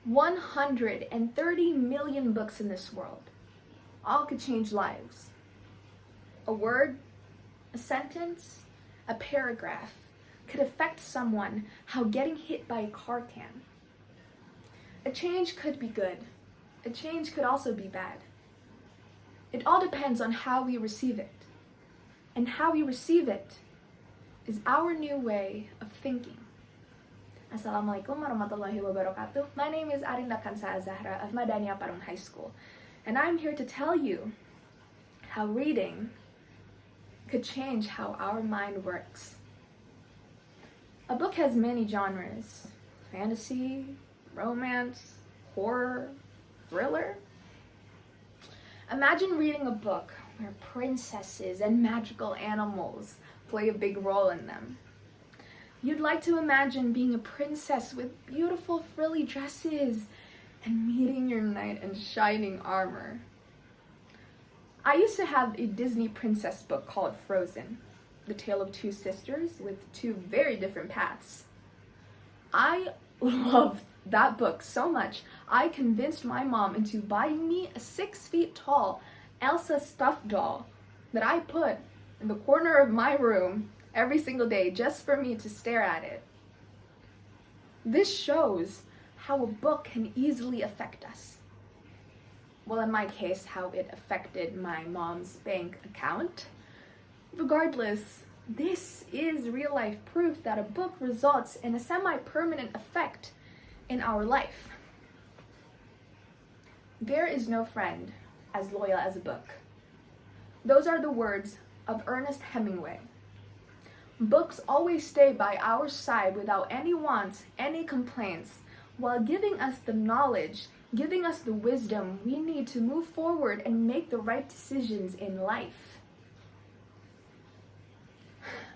130 million books in this world. All could change lives. A word, a sentence, a paragraph could affect someone how getting hit by a car can. A change could be good. A change could also be bad. It all depends on how we receive it. And how we receive it is our new way of thinking. Assalamualaikum warahmatullahi wabarakatuh. My name is Arinda Khansa Az-Zahra of Madania Parung High School, and I'm here to tell you how reading could change how our mind works. A book has many genres: fantasy, romance, horror, thriller. Imagine reading a book where princesses and magical animals play a big role in them. You'd like to imagine being a princess with beautiful frilly dresses and meeting your knight in shining armor. I used to have a Disney princess book called Frozen, the tale of two sisters with two very different paths. I loved that book so much, I convinced my mom into buying me a 6 feet tall Elsa stuffed doll that I put in the corner of my room every single day just for me to stare at it. This shows how a book can easily affect us. Well, in my case, how it affected my mom's bank account. Regardless, this is real life proof that a book results in a semi-permanent effect in our life. There is no friend as loyal as a book. Those are the words of Ernest Hemingway. Books always stay by our side without any wants, any complaints, while giving us the knowledge, giving us the wisdom we need to move forward and make the right decisions in life.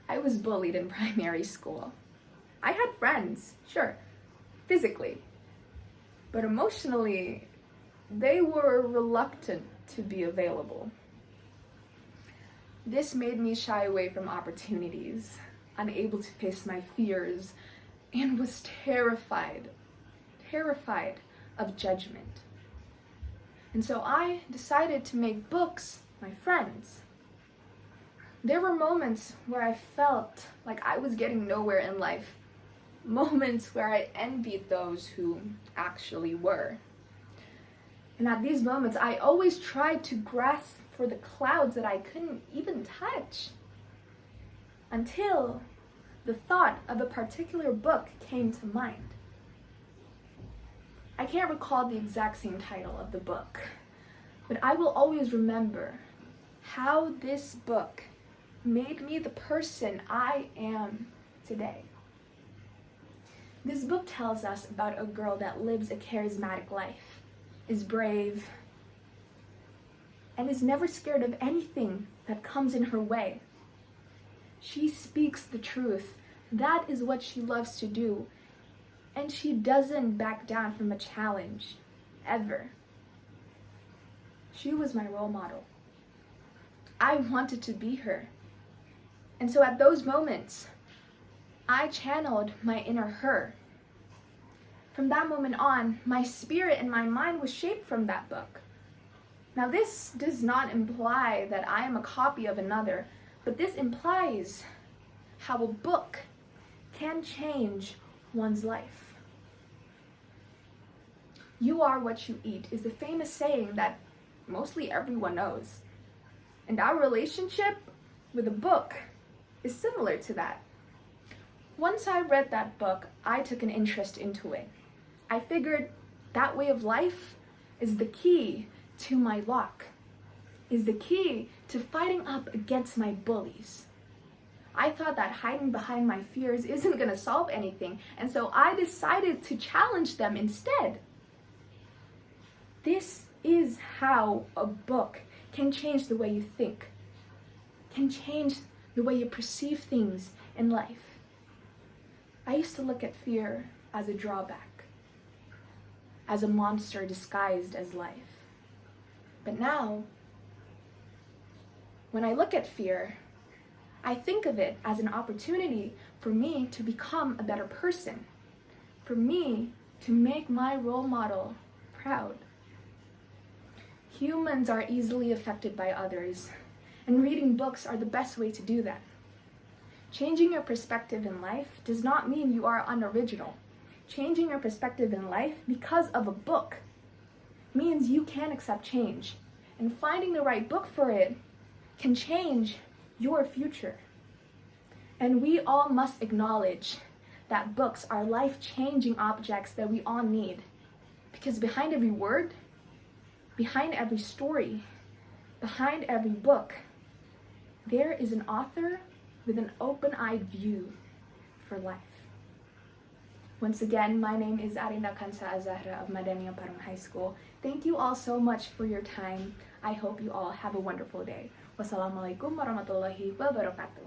I was bullied in primary school. I had friends, sure, physically, but emotionally, they were reluctant to be available. This made me shy away from opportunities, unable to face my fears, and was terrified of judgment. And so I decided to make books my friends. There were moments where I felt like I was getting nowhere in life, moments where I envied those who actually were. And at these moments, I always tried to grasp for the clouds that I couldn't even touch, until the thought of a particular book came to mind. I can't recall the exact same title of the book, but I will always remember how this book made me the person I am today. This book tells us about a girl that lives a charismatic life, is brave, and is never scared of anything that comes in her way. She speaks the truth. That is what she loves to do. And she doesn't back down from a challenge, ever. She was my role model. I wanted to be her. And so at those moments, I channeled my inner her. From that moment on, my spirit and my mind was shaped from that book. Now, this does not imply that I am a copy of another, but this implies how a book can change one's life. You are what you eat is a famous saying that mostly everyone knows. And our relationship with a book is similar to that. Once I read that book, I took an interest into it. I figured that way of life is the key to my lock, is the key to fighting up against my bullies. I thought that hiding behind my fears isn't gonna solve anything, and so I decided to challenge them instead. This is how a book can change the way you think, can change the way you perceive things in life. I used to look at fear as a drawback, as a monster disguised as life. But now, when I look at fear, I think of it as an opportunity for me to become a better person, for me to make my role model proud. Humans are easily affected by others, and reading books are the best way to do that. Changing your perspective in life does not mean you are unoriginal. Changing your perspective in life because of a book means you can accept change, and finding the right book for it can change your future. And we all must acknowledge that books are life-changing objects that we all need, because behind every word, behind every story, behind every book, there is an author with an open-eyed view for life. Once again, my name is Arinda Khansa Az-Zahra of Madania Parung High School. Thank you all so much for your time. I hope you all have a wonderful day. Wassalamualaikum warahmatullahi wabarakatuh.